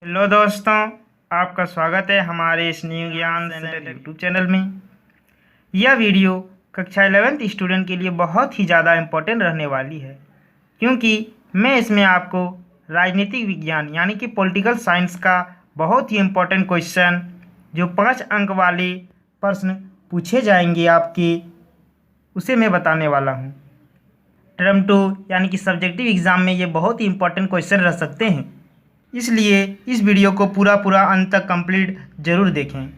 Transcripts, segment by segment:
Hello दोस्तों, आपका स्वागत है हमारे इस न्यू ज्ञान सेंटर यूट्यूब चैनल में। यह वीडियो कक्षा 11th स्टूडेंट के लिए बहुत ही ज़्यादा इम्पोर्टेंट रहने वाली है, क्योंकि मैं इसमें आपको राजनीतिक विज्ञान यानी कि पॉलिटिकल साइंस का बहुत ही इम्पोर्टेंट क्वेश्चन जो 5 अंक वाले प्रश्न पूछे जाएंगे आपके, उसे मैं बताने वाला हूँ। टर्म 2 यानी कि सब्जेक्टिव एग्ज़ाम में ये बहुत ही इम्पोर्टेंट क्वेश्चन रह सकते हैं, इसलिए इस वीडियो को पूरा अंत तक कंप्लीट ज़रूर देखें।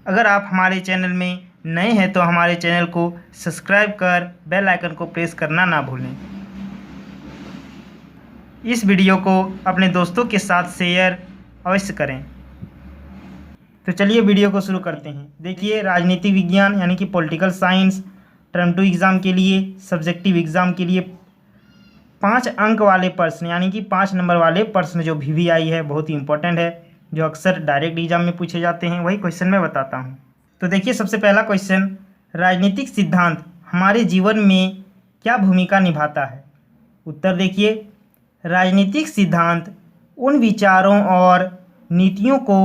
अगर आप हमारे चैनल में नए हैं तो हमारे चैनल को सब्सक्राइब कर बेल आइकन को प्रेस करना ना भूलें। इस वीडियो को अपने दोस्तों के साथ शेयर अवश्य करें। तो चलिए वीडियो को शुरू करते हैं। देखिए, राजनीतिक विज्ञान यानी कि पॉलिटिकल साइंस टर्म 2 एग्ज़ाम के लिए, सब्जेक्टिव एग्ज़ाम के लिए 5 अंक वाले प्रश्न यानी कि 5 नंबर वाले प्रश्न जो VVI है, बहुत ही इंपॉर्टेंट है, जो अक्सर डायरेक्ट एग्जाम में पूछे जाते हैं, वही क्वेश्चन मैं बताता हूँ। तो देखिए, सबसे पहला क्वेश्चन, राजनीतिक सिद्धांत हमारे जीवन में क्या भूमिका निभाता है? उत्तर देखिए, राजनीतिक सिद्धांत उन विचारों और नीतियों को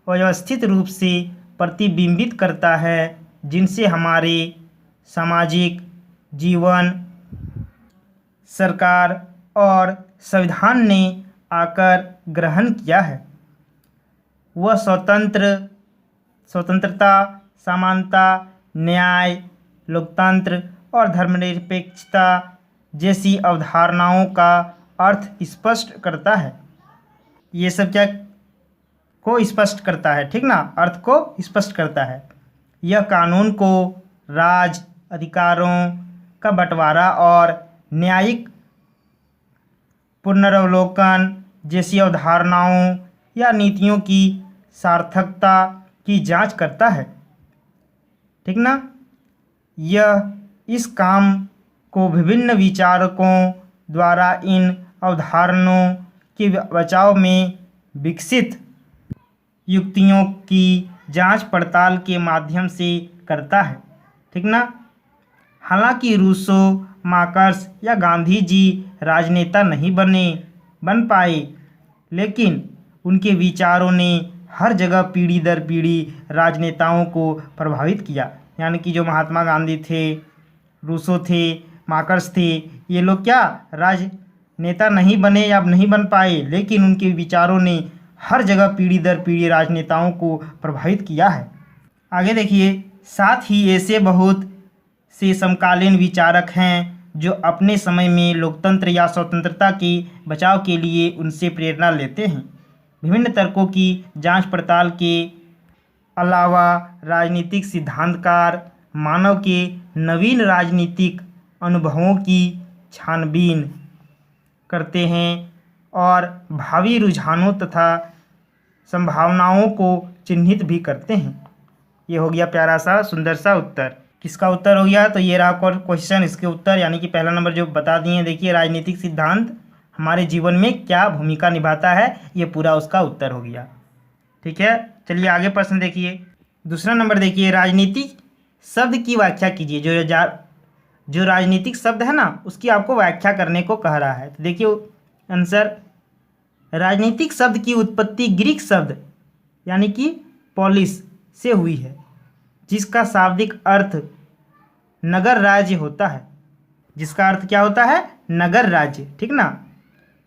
व्यवस्थित रूप से प्रतिबिंबित करता है जिनसे हमारे सामाजिक जीवन, सरकार और संविधान ने आकर ग्रहण किया है। वह स्वतंत्रता, समानता, न्याय, लोकतंत्र और धर्मनिरपेक्षता जैसी अवधारणाओं का अर्थ स्पष्ट करता है। ये सब क्या को स्पष्ट करता है, ठीक ना, अर्थ को स्पष्ट करता है। यह कानून को राज अधिकारों का बंटवारा और न्यायिक पुनरावलोकन जैसी अवधारणाओं या नीतियों की सार्थकता की जांच करता है, ठीक ना। यह इस काम को विभिन्न विचारकों द्वारा इन अवधारणाओं के बचाव में विकसित युक्तियों की जांच पड़ताल के माध्यम से करता है, ठीक ना। हालांकि रूसो, मार्क्स या गांधी जी राजनेता नहीं बन पाए, लेकिन उनके विचारों ने हर जगह पीढ़ी दर पीढ़ी राजनेताओं को प्रभावित किया। यानी कि जो महात्मा गांधी थे, रूसो थे, मार्क्स थे, ये लोग क्या राजनेता नहीं बने या नहीं बन पाए, लेकिन उनके विचारों ने हर जगह पीढ़ी दर पीढ़ी राजनेताओं को प्रभावित किया है। आगे देखिए, साथ ही ऐसे बहुत से समकालीन विचारक हैं जो अपने समय में लोकतंत्र या स्वतंत्रता के बचाव के लिए उनसे प्रेरणा लेते हैं। विभिन्न तर्कों की जांच पड़ताल के अलावा राजनीतिक सिद्धांतकार मानव के नवीन राजनीतिक अनुभवों की छानबीन करते हैं और भावी रुझानों तथा संभावनाओं को चिन्हित भी करते हैं। ये हो गया प्यारा सा सुंदर सा उत्तर। किसका उत्तर हो गया? तो ये रहा क्वेश्चन, इसके उत्तर यानी कि पहला नंबर जो बता दिए। देखिए, राजनीतिक सिद्धांत हमारे जीवन में क्या भूमिका निभाता है, ये पूरा उसका उत्तर हो गया, ठीक है। चलिए आगे प्रश्न देखिए। दूसरा नंबर देखिए, राजनीतिक शब्द की व्याख्या कीजिए। जो राजनीतिक शब्द है ना, उसकी आपको व्याख्या करने को कह रहा है। तो देखिए आंसर, राजनीतिक शब्द की उत्पत्ति ग्रीक शब्द यानी कि पॉलिस से हुई है, जिसका शाब्दिक अर्थ नगर राज्य होता है। जिसका अर्थ क्या होता है? नगर राज्य, ठीक ना।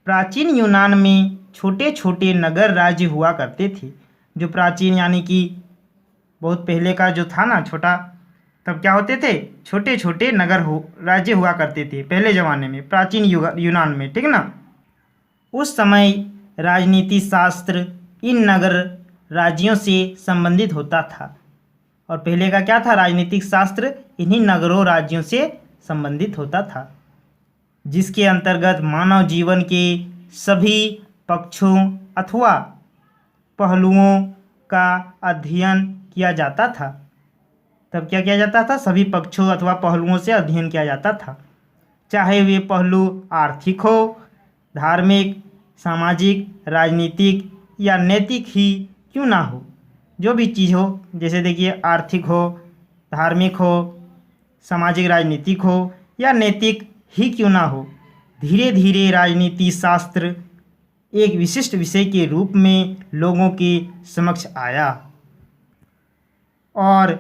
प्राचीन यूनान में छोटे छोटे नगर राज्य हुआ करते थे। जो प्राचीन यानी कि बहुत पहले का जो था ना, छोटा, तब क्या होते थे? छोटे छोटे राज्य हुआ करते थे पहले ज़माने में, प्राचीन यूनान में, ठीक ना। उस समय राजनीति शास्त्र इन नगर राज्यों से संबंधित होता था। और पहले का क्या था? राजनीतिक शास्त्र इन्हीं नगरों राज्यों से संबंधित होता था, जिसके अंतर्गत मानव जीवन के सभी पक्षों अथवा पहलुओं का अध्ययन किया जाता था। तब क्या किया जाता था? सभी पक्षों अथवा पहलुओं से अध्ययन किया जाता था, चाहे वे पहलू आर्थिक हो, धार्मिक, सामाजिक, राजनीतिक या नैतिक ही क्यों ना हो। जो भी चीज़ हो, जैसे देखिए आर्थिक हो, धार्मिक हो, सामाजिक राजनीतिक हो या नैतिक ही क्यों ना हो, धीरे धीरे राजनीति शास्त्र एक विशिष्ट विषय के रूप में लोगों के समक्ष आया। और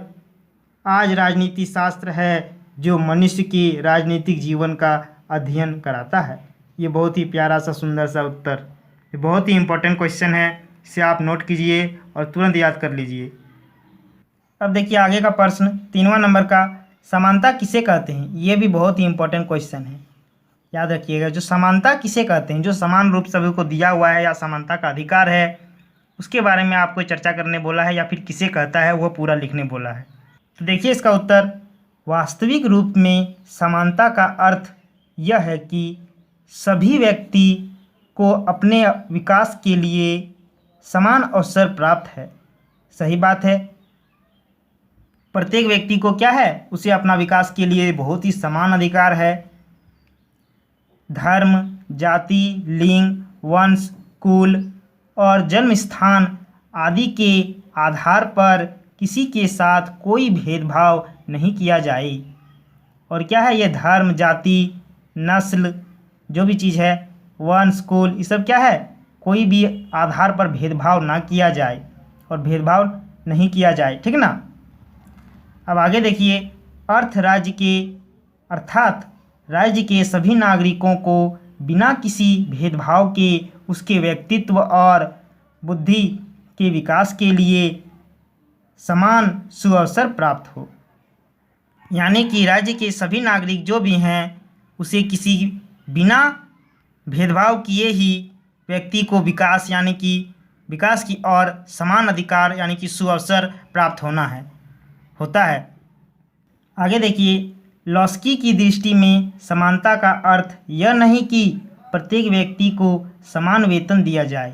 आज राजनीति शास्त्र है जो मनुष्य के राजनीतिक जीवन का अध्ययन कराता है। ये बहुत ही प्यारा सा सुंदर सा उत्तर, ये बहुत ही इम्पोर्टेंट क्वेश्चन है, इसे आप नोट कीजिए और तुरंत याद कर लीजिए। अब देखिए आगे का प्रश्न 3वां नंबर का, समानता किसे कहते हैं। ये भी बहुत ही इम्पोर्टेंट क्वेश्चन है, याद रखिएगा। जो समानता किसे कहते हैं, जो समान रूप सभी को दिया हुआ है या समानता का अधिकार है, उसके बारे में आपको चर्चा करने बोला है, या फिर किसे कहता है वो पूरा लिखने बोला है। तो देखिए इसका उत्तर, वास्तविक रूप में समानता का अर्थ यह है कि सभी व्यक्ति को अपने विकास के लिए समान अवसर प्राप्त है। सही बात है, प्रत्येक व्यक्ति को क्या है, उसे अपना विकास के लिए बहुत ही समान अधिकार है। धर्म, जाति, लिंग, वंश, कुल और जन्म स्थान आदि के आधार पर किसी के साथ कोई भेदभाव नहीं किया जाए। और क्या है ये धर्म, जाति, नस्ल, जो भी चीज़ है, वंश, कुल, ये सब क्या है, कोई भी आधार पर भेदभाव ना किया जाए और भेदभाव नहीं किया जाए, ठीक ना। अब आगे देखिए, अर्थ राज्य के अर्थात राज्य के सभी नागरिकों को बिना किसी भेदभाव के उसके व्यक्तित्व और बुद्धि के विकास के लिए समान सुअवसर प्राप्त हो। यानी कि राज्य के सभी नागरिक जो भी हैं उसे किसी बिना भेदभाव किए ही व्यक्ति को विकास यानी कि विकास की और समान अधिकार यानी कि सुअवसर प्राप्त होता है। आगे देखिए, लॉस्की की दृष्टि में समानता का अर्थ यह नहीं कि प्रत्येक व्यक्ति को समान वेतन दिया जाए,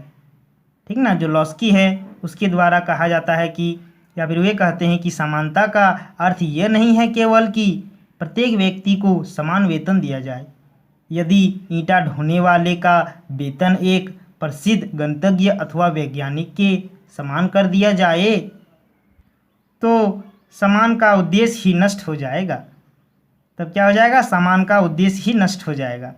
ठीक ना। जो लॉस्की है उसके द्वारा कहा जाता है कि, या फिर वे कहते हैं कि समानता का अर्थ यह नहीं है केवल कि प्रत्येक व्यक्ति को समान वेतन दिया जाए। यदि ईंटा ढोने वाले का वेतन एक प्रसिद्ध गणितज्ञ अथवा वैज्ञानिक के समान कर दिया जाए तो समान का उद्देश्य ही नष्ट हो जाएगा। तब क्या हो जाएगा, समान का उद्देश्य ही नष्ट हो जाएगा।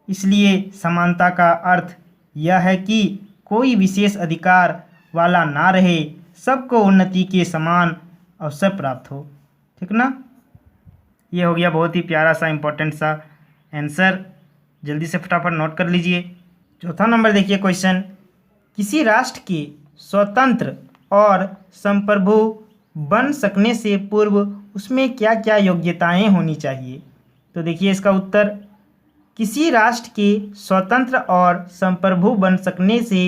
इसलिए समानता का अर्थ यह है कि कोई विशेष अधिकार वाला ना रहे, सबको उन्नति के समान अवसर प्राप्त हो, ठीक ना। ये हो गया बहुत ही प्यारा सा इम्पोर्टेंट सा आंसर, जल्दी से फटाफट नोट कर लीजिए। चौथा नंबर देखिए क्वेश्चन, किसी राष्ट्र के स्वतंत्र और संप्रभु बन सकने से पूर्व उसमें क्या क्या योग्यताएं होनी चाहिए। तो देखिए इसका उत्तर, किसी राष्ट्र के स्वतंत्र और संप्रभु बन सकने से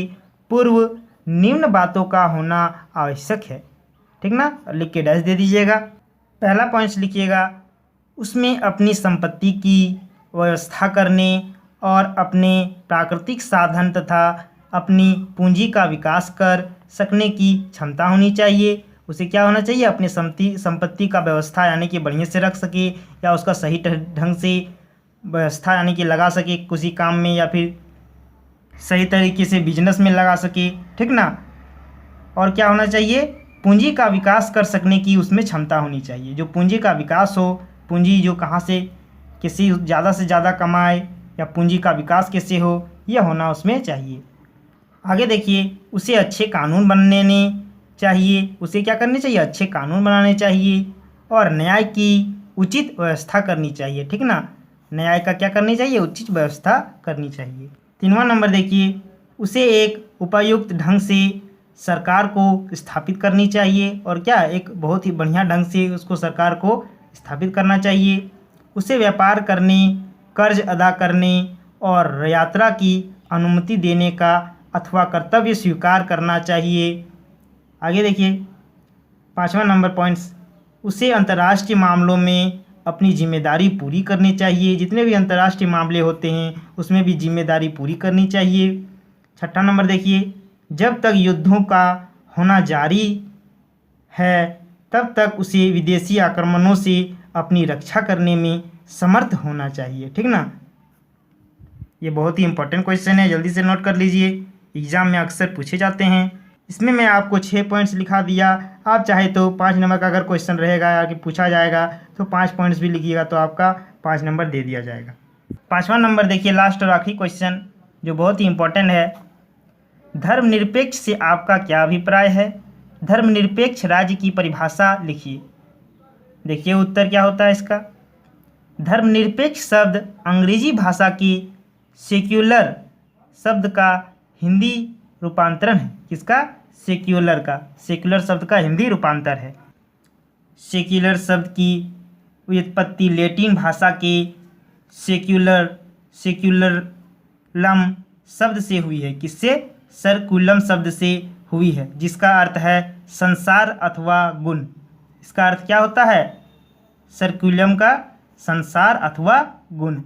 पूर्व निम्न बातों का होना आवश्यक है, ठीक ना। लिख के डैश दे दीजिएगा। पहला पॉइंट लिखिएगा, उसमें अपनी संपत्ति की व्यवस्था करने और अपने प्राकृतिक साधन तथा अपनी पूंजी का विकास कर सकने की क्षमता होनी चाहिए। उसे क्या होना चाहिए, अपनी संपत्ति का व्यवस्था यानी कि बढ़िया से रख सके, या उसका सही ढंग से व्यवस्था यानी कि लगा सके किसी काम में, या फिर सही तरीके से बिजनेस में लगा सके, ठीक ना। और क्या होना चाहिए, पूंजी का विकास कर सकने की उसमें क्षमता होनी चाहिए। जो पूंजी का विकास हो, पूंजी जो कहाँ से किसी ज़्यादा से ज़्यादा कमाए, या पूंजी का विकास कैसे हो, यह होना उसमें चाहिए। आगे देखिए, उसे अच्छे कानून बनने चाहिए। उसे क्या करनी चाहिए, अच्छे कानून बनाने चाहिए और न्याय की उचित व्यवस्था करनी चाहिए, ठीक ना। न्याय का क्या करनी चाहिए, उचित व्यवस्था करनी चाहिए। 3वां नंबर देखिए, उसे एक उपयुक्त ढंग से सरकार को स्थापित करनी चाहिए। और क्या, एक बहुत ही बढ़िया ढंग से उसको सरकार को स्थापित करना चाहिए। उसे व्यापार करने, कर्ज अदा करने और यात्रा की अनुमति देने का अथवा कर्तव्य स्वीकार करना चाहिए। आगे देखिए 5वां नंबर पॉइंट्स, उसे अंतर्राष्ट्रीय मामलों में अपनी जिम्मेदारी पूरी करनी चाहिए। जितने भी अंतर्राष्ट्रीय मामले होते हैं उसमें भी जिम्मेदारी पूरी करनी चाहिए। 6ठा नंबर देखिए, जब तक युद्धों का होना जारी है तब तक उसे विदेशी आक्रमणों से अपनी रक्षा करने में समर्थ होना चाहिए, ठीक ना। ये बहुत ही इंपॉर्टेंट क्वेश्चन है, जल्दी से नोट कर लीजिए, एग्ज़ाम में अक्सर पूछे जाते हैं। इसमें मैं आपको 6 पॉइंट्स लिखा दिया। आप चाहे तो 5 नंबर का अगर क्वेश्चन रहेगा या कि पूछा जाएगा तो 5 पॉइंट्स भी लिखिएगा तो आपका 5 नंबर दे दिया जाएगा। 5वां नंबर देखिए, लास्ट और आखिरी क्वेश्चन, जो बहुत ही इम्पोर्टेंट है। धर्मनिरपेक्ष से आपका क्या अभिप्राय है? धर्मनिरपेक्ष राज्य की परिभाषा लिखिए। देखिए उत्तर क्या होता है इसका। धर्मनिरपेक्ष शब्द अंग्रेजी भाषा की सेक्युलर शब्द का हिंदी रूपांतरण है। किसका? सेक्युलर का। सेक्युलर शब्द का हिंदी रूपांतर है। सेक्युलर शब्द की व्युत्पत्ति लैटिन भाषा के सेक्युलरलम शब्द से हुई है। किससे? सर्कुलम शब्द से हुई है, जिसका अर्थ है संसार अथवा गुण। इसका अर्थ क्या होता है? सर्कुलम का संसार अथवा गुण।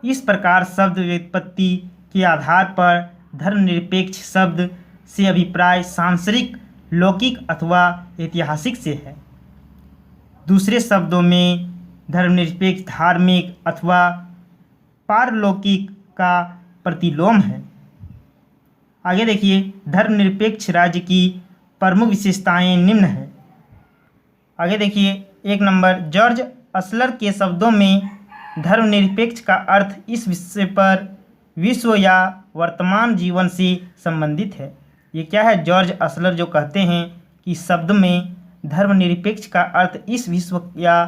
इस प्रकार शब्द व्युत्पत्ति के आधार पर धर्मनिरपेक्ष शब्द से अभिप्राय सांसारिक, लौकिक अथवा ऐतिहासिक से है। दूसरे शब्दों में धर्मनिरपेक्ष धार्मिक अथवा पारलौकिक का प्रतिलोम है। आगे देखिए, धर्मनिरपेक्ष राज्य की प्रमुख विशेषताएं निम्न है। आगे देखिए 1 नंबर, जॉर्ज अस्लर के शब्दों में धर्मनिरपेक्ष का अर्थ इस विषय पर विश्व या वर्तमान जीवन से संबंधित है। ये क्या है? जॉर्ज अस्लर जो कहते हैं कि शब्द में धर्मनिरपेक्ष का अर्थ इस विश्व या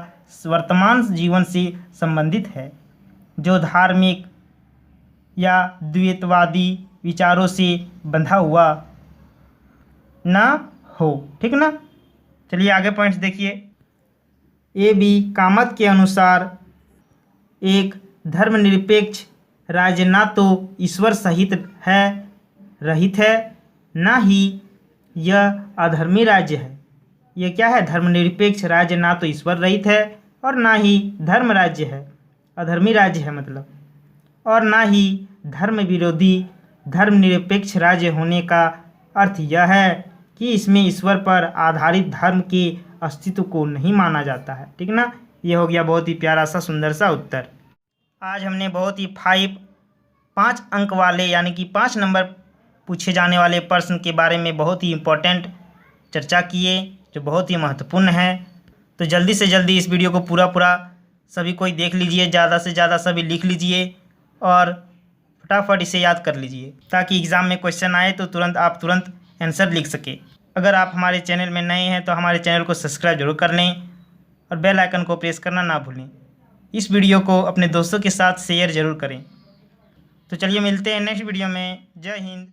वर्तमान जीवन से संबंधित है, जो धार्मिक या द्वैतवादी विचारों से बंधा हुआ ना हो। ठीक ना। चलिए आगे पॉइंट्स देखिए। ए बी कामत के अनुसार एक धर्मनिरपेक्ष राज्य ना तो ईश्वर सहित है, रहित है, ना ही यह अधर्मी राज्य है। यह क्या है? धर्मनिरपेक्ष राज्य ना तो ईश्वर रहित है और ना ही धर्म राज्य है, अधर्मी राज्य है मतलब, और ना ही धर्म विरोधी। धर्मनिरपेक्ष राज्य होने का अर्थ यह है कि इसमें ईश्वर पर आधारित धर्म के अस्तित्व को नहीं माना जाता है। ठीक ना। ये हो गया बहुत ही प्यारा सा सुंदर सा उत्तर। आज हमने बहुत ही 5 अंक वाले यानी कि 5 नंबर पूछे जाने वाले प्रश्न के बारे में बहुत ही इम्पोर्टेंट चर्चा किए, जो बहुत ही महत्वपूर्ण है। तो जल्दी से जल्दी इस वीडियो को पूरा सभी कोई देख लीजिए, ज़्यादा से ज़्यादा सभी लिख लीजिए और फटाफट इसे याद कर लीजिए, ताकि एग्ज़ाम में क्वेश्चन आए तो तुरंत आंसर लिख सके। अगर आप हमारे चैनल में नए हैं तो हमारे चैनल को सब्सक्राइब जरूर कर लें और बेल आइकन को प्रेस करना ना भूलें। इस वीडियो को अपने दोस्तों के साथ शेयर ज़रूर करें। तो चलिए मिलते हैं नेक्स्ट वीडियो में। जय हिंद।